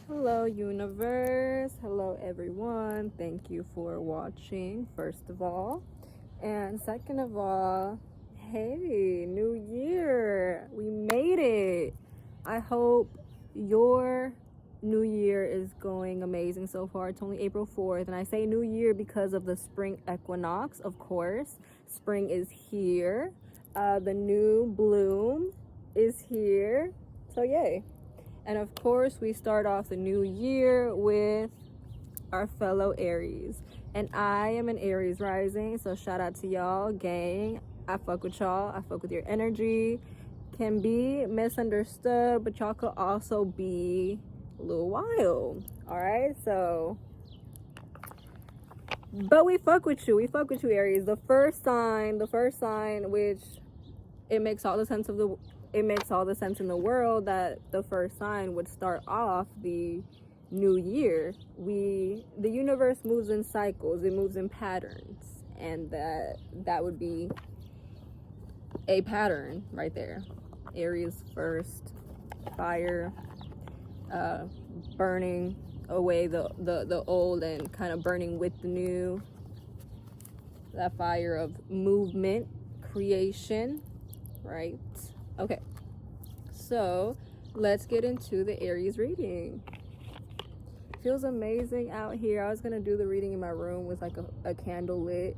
Hello, universe. Hello, everyone. Thank you for watching, first of all. And second of all, hey, new year. We made it. I hope your new year is going amazing so far. It's only April 4th, and I say new year because of the spring equinox, of course. Spring is here. The new bloom is here. So, yay. And of course, we start off the new year with our fellow Aries. And I am an Aries rising, so shout out to y'all, gang. I fuck with y'all. I fuck with your energy. Can be misunderstood, but y'all could also be a little wild. All right, so. But we fuck with you. We fuck with you, Aries. The first sign, which it makes all the sense in the world that the first sign would start off the new year. The universe moves in cycles, it moves in patterns, and that would be a pattern right there. Aries first, fire, burning away the old and kind of burning with the new. That fire of movement, creation, right? Okay, so let's get into the Aries reading. Feels amazing out here. I was gonna do the reading in my room with like a candle lit,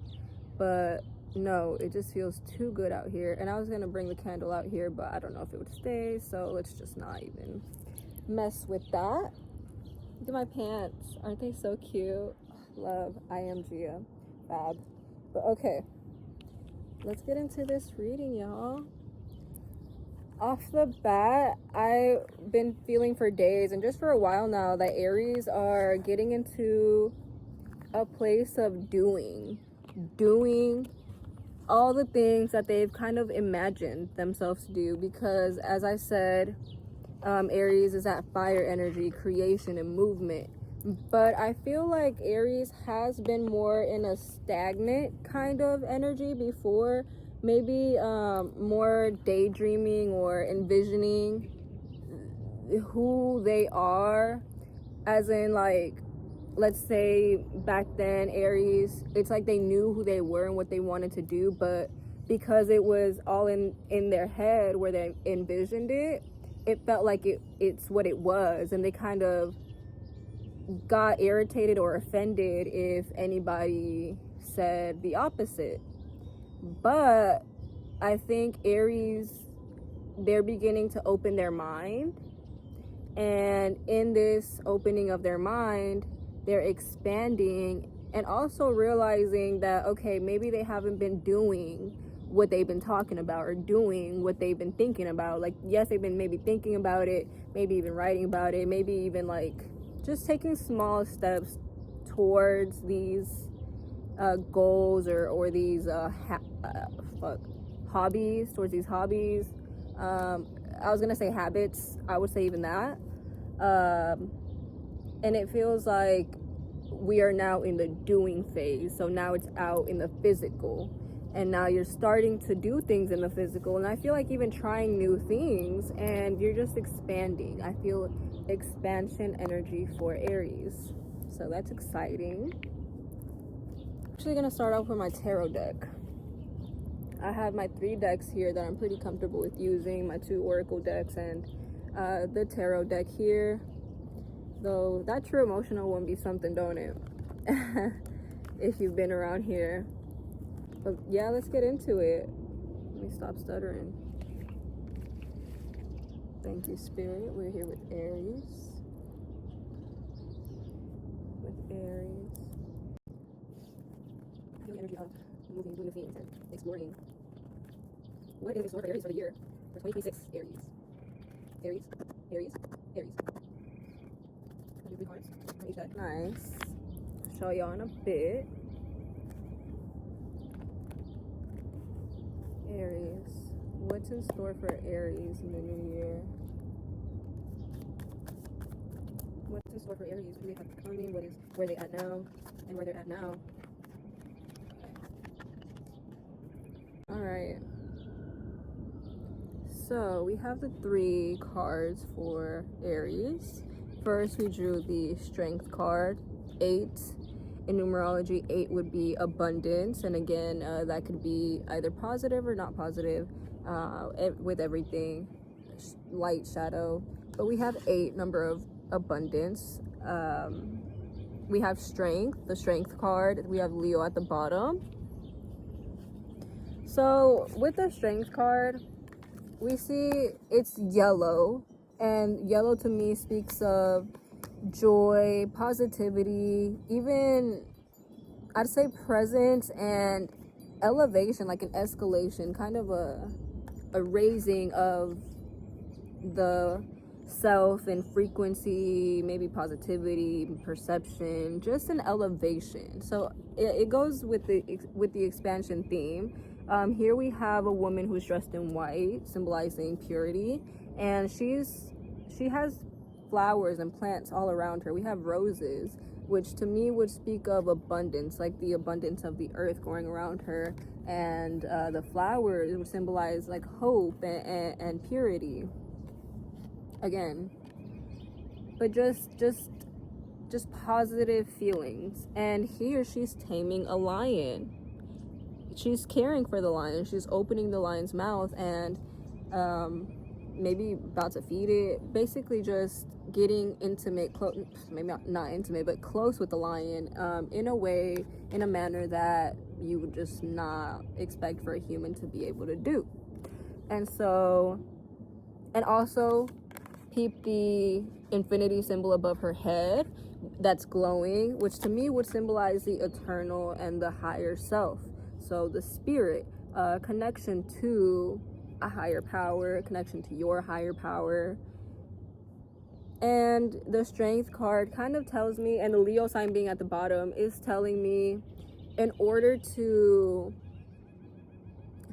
but no, it just feels too good out here. And I was gonna bring the candle out here, but I don't know if it would stay, so let's just not even mess with that. Look at my pants, aren't they so cute? Love. I am Gia. Fab. But okay, let's get into this reading, y'all. Off the bat, I've been feeling for days and just for a while now that Aries are getting into a place of doing all the things that they've kind of imagined themselves to do, because as I said, Aries is that fire energy, creation and movement. But I feel like Aries has been more in a stagnant kind of energy before. Maybe more daydreaming or envisioning who they are, as in, like, let's say back then Aries, it's like they knew who they were and what they wanted to do, but because it was all in their head where they envisioned it, it felt like it's what it was, and they kind of got irritated or offended if anybody said the opposite. But I think Aries, they're beginning to open their mind, and in this opening of their mind, they're expanding and also realizing that, okay, maybe they haven't been doing what they've been talking about or doing what they've been thinking about. Like, yes, they've been maybe thinking about it, maybe even writing about it, maybe even like just taking small steps towards these goals or these hobbies, towards these hobbies. I was gonna say habits, I would say even that. And it feels like we are now in the doing phase, so now it's out in the physical, and now you're starting to do things in the physical, and I feel like even trying new things, and you're just expanding. I feel expansion energy for Aries, so that's exciting. Actually gonna start off with my tarot deck. I have my 3 decks here that I'm pretty comfortable with using, my 2 oracle decks and the tarot deck here. Though that true emotional one be something, don't it? If you've been around here. But yeah, let's get into it. Let me stop stuttering. Thank you, Spirit. We're here with Aries. The energy of moving, doing things, and exploring. What is in store for Aries for the year? For 2026, Aries. Aries. I'll do 3 cards on each deck. Nice. Show y'all in a bit. Aries. What's in store for Aries in the new year? What's in store for Aries? What do they have coming? Where they at now? And where they're at now? Alright. So we have the 3 cards for Aries. first we drew the Strength card, 8. In numerology, 8 would be abundance, and again, that could be either positive or not positive, with everything, light, shadow. But we have 8, number of abundance. We have Strength, the Strength card. We have Leo at the bottom. So with the Strength card, we see it's yellow, and yellow to me speaks of joy, positivity, even I'd say presence and elevation, like an escalation, kind of a raising of the self and frequency, maybe positivity, perception, just an elevation. So it goes with the expansion theme. Here we have a woman who's dressed in white, symbolizing purity, and she has flowers and plants all around her. We have roses, which to me would speak of abundance, like the abundance of the earth going around her, and the flowers would symbolize like hope and purity again, but just positive feelings. And here she's taming a lion. She's caring for the lion. She's opening the lion's mouth and maybe about to feed it. Basically just getting intimate, maybe not intimate, but close with the lion, in a way, in a manner that you would just not expect for a human to be able to do. And so, and also keep the infinity symbol above her head that's glowing, which to me would symbolize the eternal and the higher self. So the spirit, connection to a higher power, connection to your higher power. And the Strength card kind of tells me, and the Leo sign being at the bottom is telling me, in order to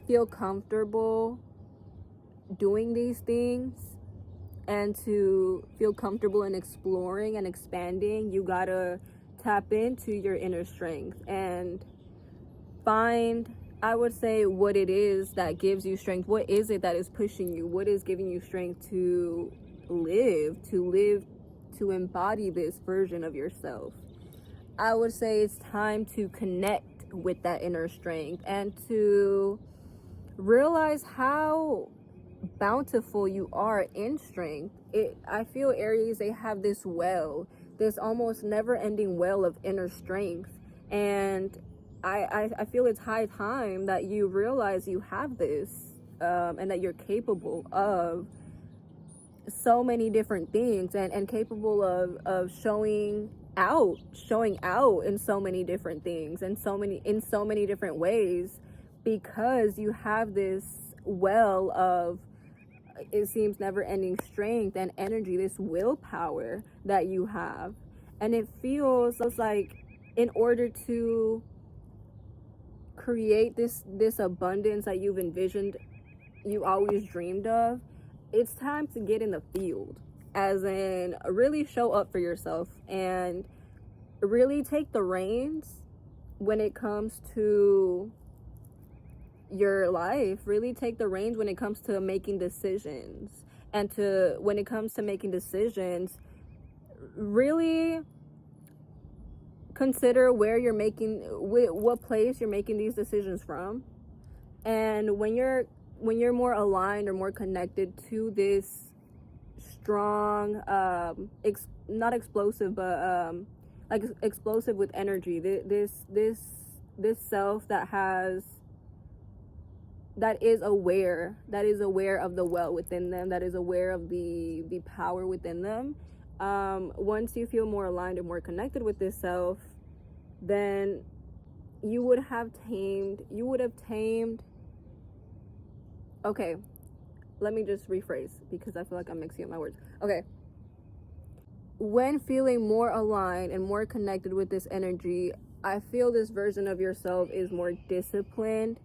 feel comfortable doing these things and to feel comfortable in exploring and expanding, you gotta tap into your inner strength and find, I would say, what it is that gives you strength. What is it that is pushing you? What is giving you strength to live, to embody this version of yourself? I would say it's time to connect with that inner strength and to realize how bountiful you are in strength. I feel Aries, they have this well, this almost never-ending well of inner strength, and I feel it's high time that you realize you have this, and that you're capable of so many different things, and capable of showing out in so many different things, and in so many different ways, because you have this well of, it seems, never-ending strength and energy, this willpower that you have. And it feels like, in order to create this abundance that you've envisioned, you always dreamed of, it's time to get in the field, as in really show up for yourself and really take the reins when it comes to your life. Really take the reins when it comes to making decisions, and when it comes to making decisions, really consider where you're making, what place you're making these decisions from. And when you're more aligned or more connected to this strong, not explosive, but like explosive with energy, this self that is aware of the well within them, that is aware of the power within them. Once you feel more aligned and more connected with this self, then you would have tamed. Okay, let me just rephrase, because I feel like I'm mixing up my words. Okay. When feeling more aligned and more connected with this energy, I feel this version of yourself is more disciplined,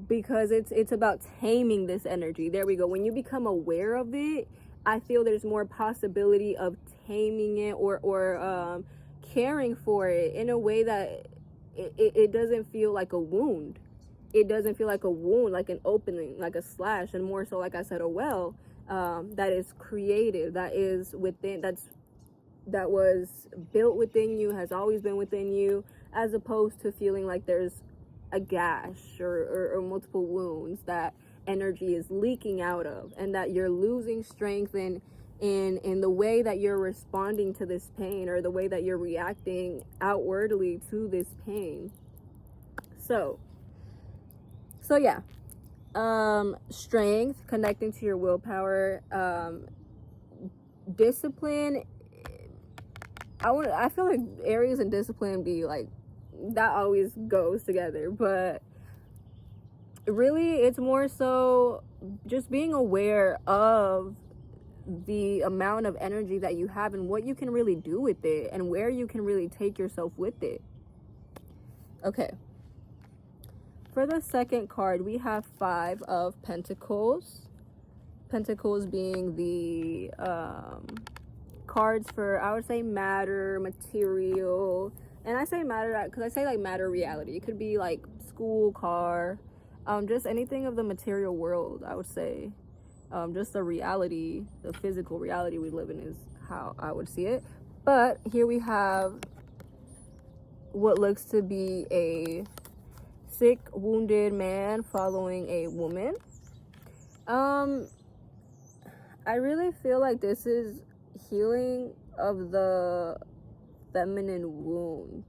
because it's about taming this energy. There we go. When you become aware of it, I feel there's more possibility of taming it or caring for it in a way that it doesn't feel like a wound. It doesn't feel like a wound, like an opening, like a slash, and more so, like I said, a well, that is creative, that is within, that's that was built within you, has always been within you, as opposed to feeling like there's a gash or multiple wounds that energy is leaking out of, and that you're losing strength in the way that you're responding to this pain, or the way that you're reacting outwardly to this pain. So yeah, strength, connecting to your willpower, discipline. I feel like Aries and discipline be like, that always goes together, but really it's more so just being aware of the amount of energy that you have and what you can really do with it, and where you can really take yourself with it. Okay, for the second card, we have 5 of Pentacles. Pentacles being the cards for, I would say, matter, material. And I say matter because I say like matter, reality. It could be like school, car, just anything of the material world, I would say. Just the reality, the physical reality we live in is how I would see it. But here we have what looks to be a sick, wounded man following a woman. I really feel like this is healing of the feminine wound.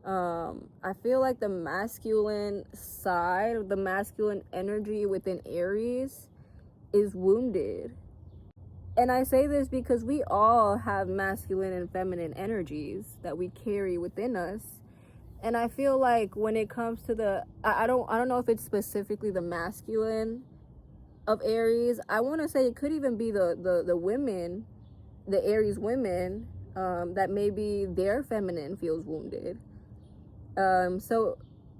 I feel like the masculine side, the masculine energy within Aries is wounded. And I say this because we all have masculine and feminine energies that we carry within us. And I feel like when it comes to the, I don't know if it's specifically the masculine of Aries. I want to say it could even be the women, the Aries women, that maybe their feminine feels wounded. So,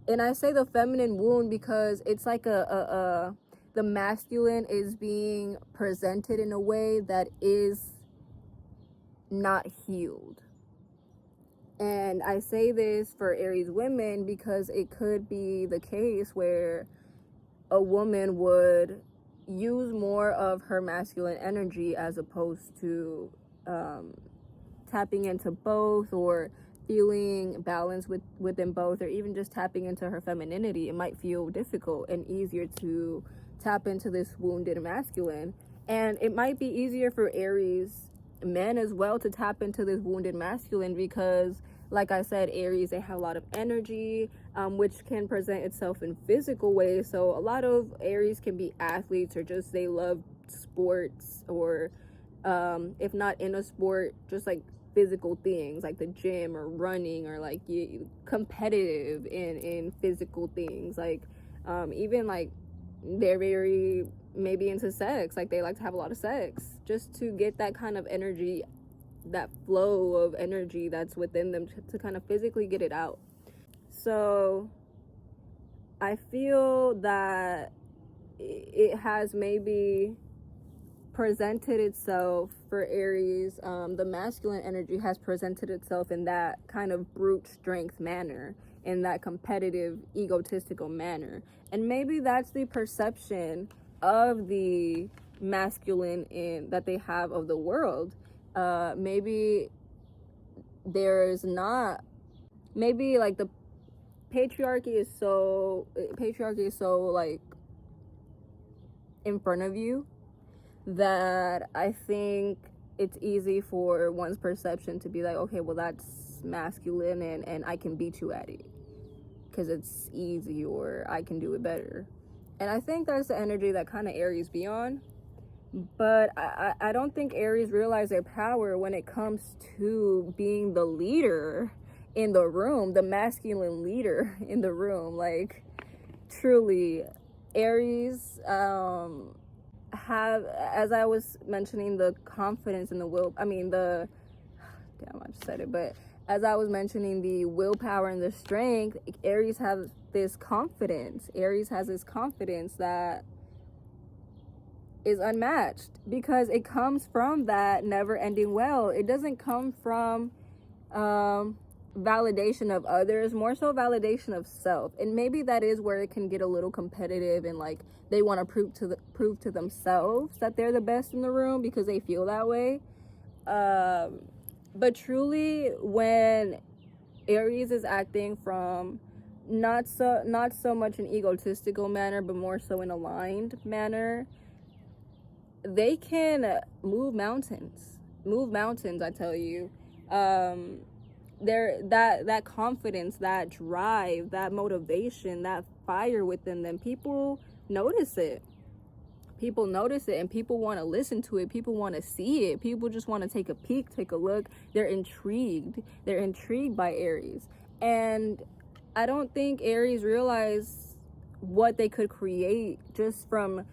and I say the feminine wound because it's like the masculine is being presented in a way that is not healed. And I say this for Aries women because it could be the case where a woman would use more of her masculine energy as opposed to tapping into both, or feeling balance within both, or even just tapping into her femininity. It might feel difficult and easier to tap into this wounded masculine, and it might be easier for Aries men as well to tap into this wounded masculine because, like I said, Aries, they have a lot of energy, which can present itself in physical ways. So a lot of Aries can be athletes, or just they love sports, or if not in a sport, just like physical things like the gym or running, or like competitive in physical things, like even like they're very maybe into sex, like they like to have a lot of sex just to get that kind of energy, that flow of energy that's within them, to kind of physically get it out. So I feel that it has maybe presented itself for Aries, the masculine energy has presented itself in that kind of brute strength manner, in that competitive, egotistical manner. And maybe that's the perception of the masculine that they have of the world. Maybe there's not, maybe like the patriarchy is so like in front of you, that I think it's easy for one's perception to be like, okay, well, that's masculine, and I can beat you at it because it's easy, or I can do it better. And I think that's the energy that kind of Aries be on. But I don't think Aries realize their power when it comes to being the leader in the room, the masculine leader in the room. Like, truly, Aries have, as I was mentioning, the confidence and the will, I just said it, but as I was mentioning the willpower and the strength, Aries has this confidence. Aries has this confidence that is unmatched because it comes from that never ending well. It doesn't come from validation of others, more so validation of self. And maybe that is where it can get a little competitive, and like they want to prove to themselves that they're the best in the room because they feel that way. But truly, when Aries is acting from not so much an egotistical manner, but more so an aligned manner, they can move mountains. Move mountains, I tell you. There, that confidence, that drive, that motivation, that fire within them, people notice it. People notice it, and people want to listen to it. People want to see it. People just want to take a peek, take a look. They're intrigued. They're intrigued by Aries. And I don't think Aries realize what they could create just from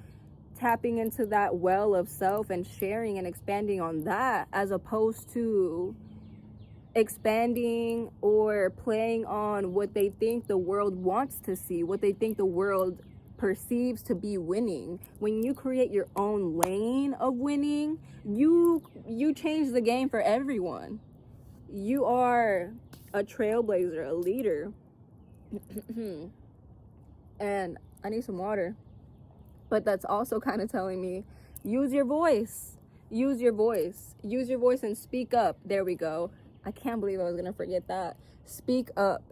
tapping into that well of self and sharing and expanding on that, as opposed to expanding or playing on what they think the world wants to see, what they think the world perceives to be winning. When you create your own lane of winning, you change the game for everyone. You are a trailblazer, a leader. And I need some water. But that's also kind of telling me, use your voice. Use your voice. Use your voice and speak up. There we go. I can't believe I was going to forget that. Speak up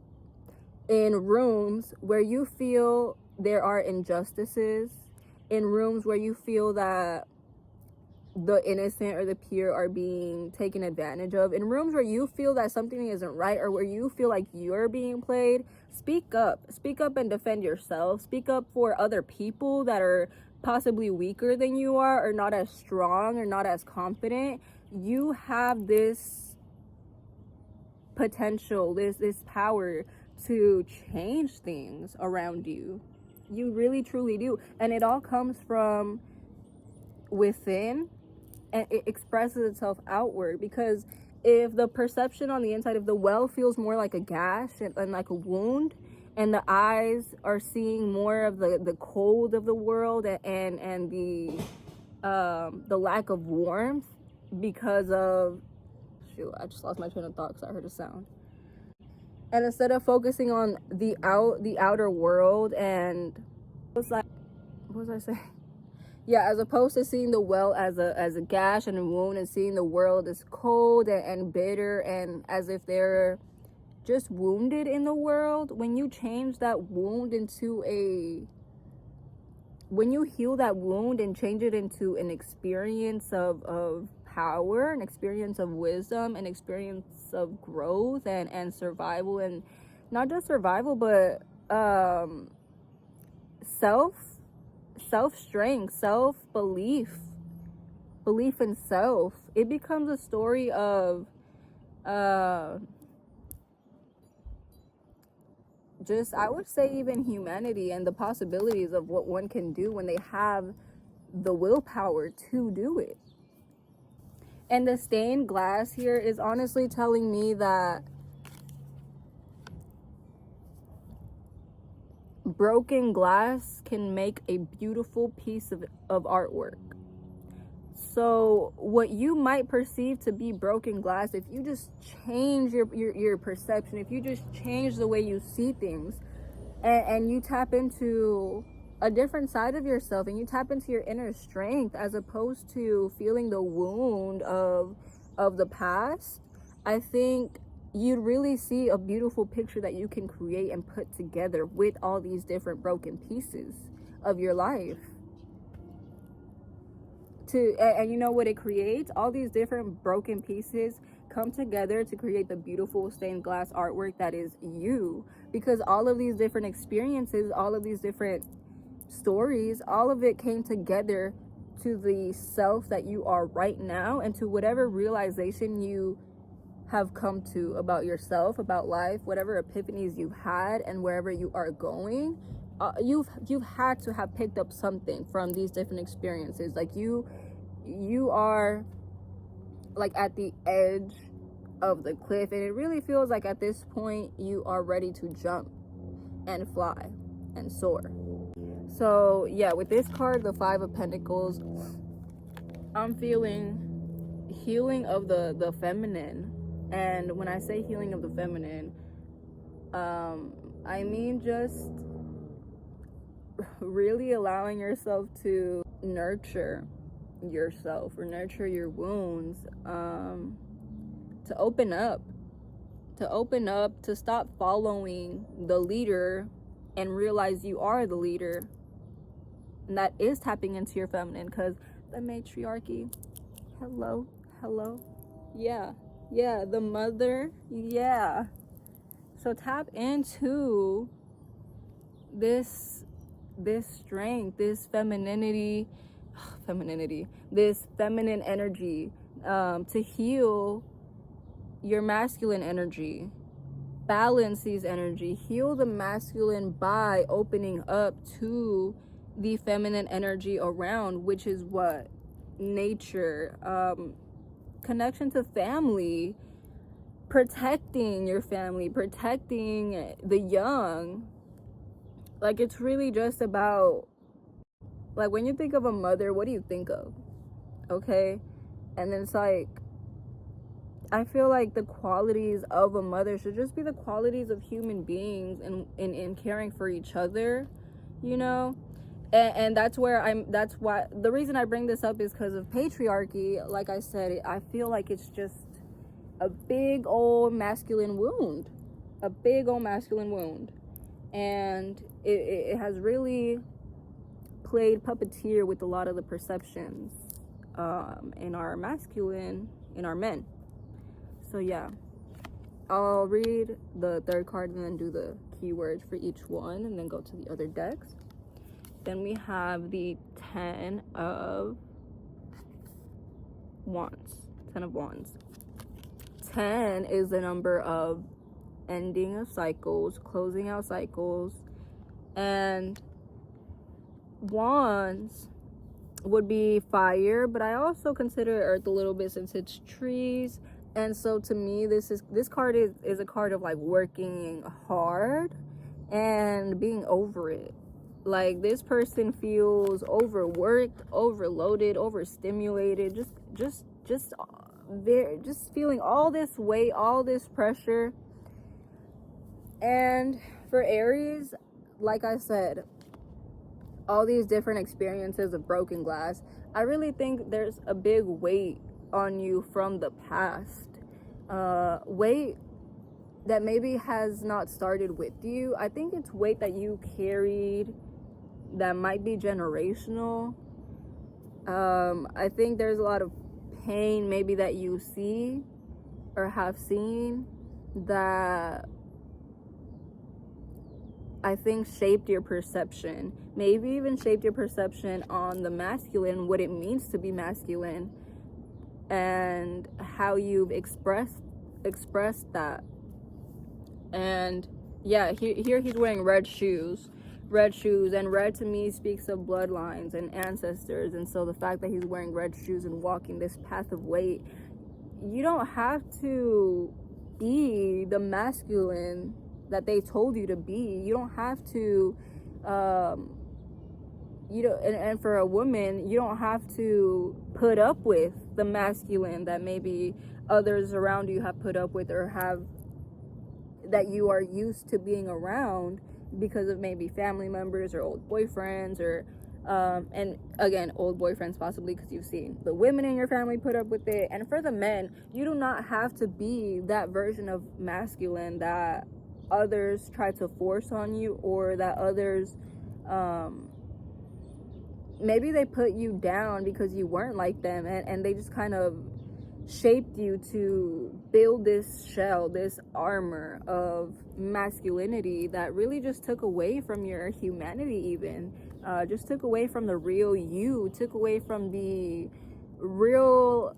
in rooms where you feel there are injustices, in rooms where you feel that the innocent or the pure are being taken advantage of, in rooms where you feel that something isn't right, or where you feel like you're being played. Speak up and defend yourself. Speak up for other people that are possibly weaker than you are, or not as strong, or not as confident. You have this potential, this power to change things around you. You really truly do. And it all comes from within, and it expresses itself outward. Because if the perception on the inside of the well feels more like a gash and like a wound, and the eyes are seeing more of the cold of the world, and the lack of warmth because of, shoot, I just lost my train of thought because I heard a sound. And instead of focusing on the outer world, and what was I saying? Yeah, as opposed to seeing the well as a gash and a wound, and seeing the world as cold and bitter, and as if they're just wounded in the world. When you change that wound when you heal that wound and change it into an experience of power, an experience of wisdom, an experience of growth and survival, and not just survival, but self-strength, self-belief, belief in self, it becomes a story of just, I would say, even humanity, and the possibilities of what one can do when they have the willpower to do it. And the stained glass here is honestly telling me that broken glass can make a beautiful piece of artwork. So what you might perceive to be broken glass, if you just change your perception, if you just change the way you see things, and you tap into a different side of yourself, and you tap into your inner strength, as opposed to feeling the wound of the past, I think you'd really see a beautiful picture that you can create and put together with all these different broken pieces of your life. And you know what it creates? All these different broken pieces come together to create the beautiful stained glass artwork that is you. Because all of these different experiences, all of these different stories, all of it came together to the self that you are right now, and to whatever realization you have come to about yourself, about life, whatever epiphanies you've had, and wherever you are going. You've had to have picked up something from these different experiences. Like you are like at the edge of the cliff, and it really feels like at this point you are ready to jump and fly and soar. So yeah, with this card, the Five of Pentacles, I'm feeling healing of the feminine. And when I say healing of the feminine, I mean just really allowing yourself to nurture yourself, or nurture your wounds, to open up, to stop following the leader and realize you are the leader. And that is tapping into your feminine, because the matriarchy, hello, yeah, the mother, yeah. So tap into this strength, this femininity, this feminine energy, to heal your masculine energy, balance these energy, heal the masculine by opening up to the feminine energy around, which is what? Nature, connection to family, protecting your family, protecting the young. Like, it's really just about, like, when you think of a mother, what do you think of? Okay? And then it's like, I feel like the qualities of a mother should just be the qualities of human beings in caring for each other, you know? And that's where that's why the reason I bring this up is because of patriarchy. Like I said, I feel like it's just a big old masculine wound. And it has really played puppeteer with a lot of the perceptions in our men. So yeah, I'll read the third card and then do the keywords for each one and then go to the other decks. Then we have the 10 of Wands. 10 is the number of ending of cycles, closing out cycles. And Wands would be fire, but I also consider Earth a little bit since it's trees. And so to me, this card is a card of like working hard and being over it. Like, this person feels overworked, overloaded, overstimulated, just feeling all this weight, all this pressure. And for Aries, like I said, all these different experiences of broken glass, I really think there's a big weight on you from the past. Weight that maybe has not started with you. I think it's weight that you carried that might be generational. I think there's a lot of pain maybe that you see or have seen that I think shaped your perception, maybe even shaped your perception on the masculine, what it means to be masculine, and how you've expressed that. And yeah, here he's wearing red shoes, and red to me speaks of bloodlines and ancestors. And so the fact that he's wearing red shoes and walking this path of weight, you don't have to be the masculine that they told you to be. You don't have to and for a woman, you don't have to put up with the masculine that maybe others around you have put up with, or have that you are used to being around because of maybe family members or old boyfriends, or and again, old boyfriends possibly because you've seen the women in your family put up with it. And for the men, you do not have to be that version of masculine that others try to force on you, or that others maybe they put you down because you weren't like them, and they just kind of shaped you to build this shell, this armor of masculinity that really just took away from your humanity, even just took away from the real you, took away from the real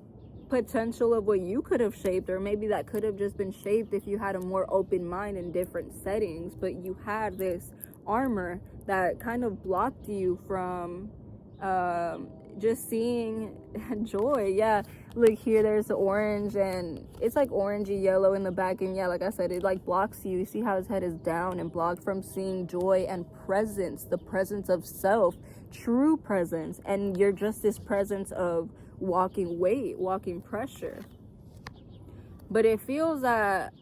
potential of what you could have shaped, or maybe that could have just been shaped if you had a more open mind in different settings. But you had this armor that kind of blocked you from just seeing joy. Yeah, look here, there's the orange, and it's like orangey yellow in the back. And yeah, like I said, it like blocks you. You see how his head is down and blocked from seeing joy and presence, the presence of self, true presence. And you're just this presence of walking weight, walking pressure. But it feels that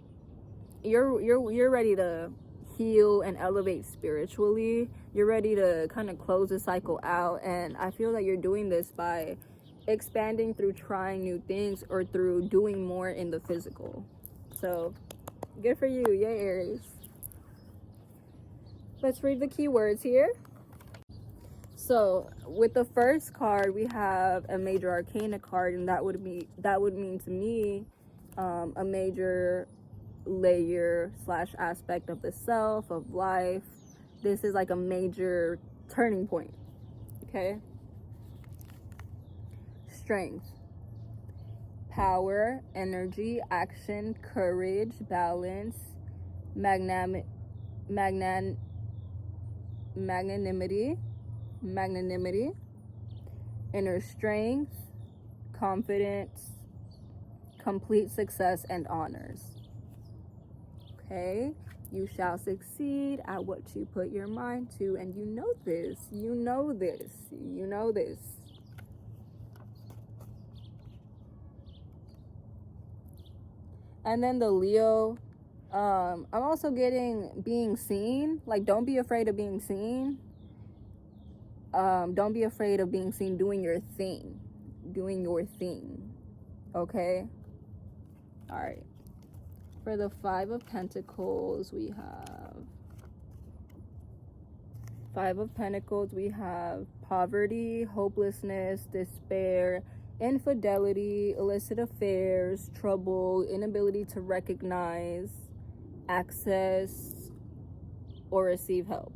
you're ready to heal and elevate spiritually. You're ready to kind of close the cycle out, and I feel that you're doing this by expanding through trying new things or through doing more in the physical. So good for you. Yay, Aries. Let's read the keywords here. So with the first card, we have a major arcana card, and that would mean to me a major layer / aspect of the self, of life. This is like a major turning point. Okay. Strength, power, energy, action, courage, balance, magnanimity, inner strength, confidence, complete success, and honors. Okay, you shall succeed at what you put your mind to, and you know this. And then the Leo, I'm also getting being seen. Like, don't be afraid of being seen. Don't be afraid of being seen doing your thing. Okay? All right. For the 5 of Pentacles, we have poverty, hopelessness, despair, infidelity, illicit affairs, trouble, inability to recognize, access, or receive help.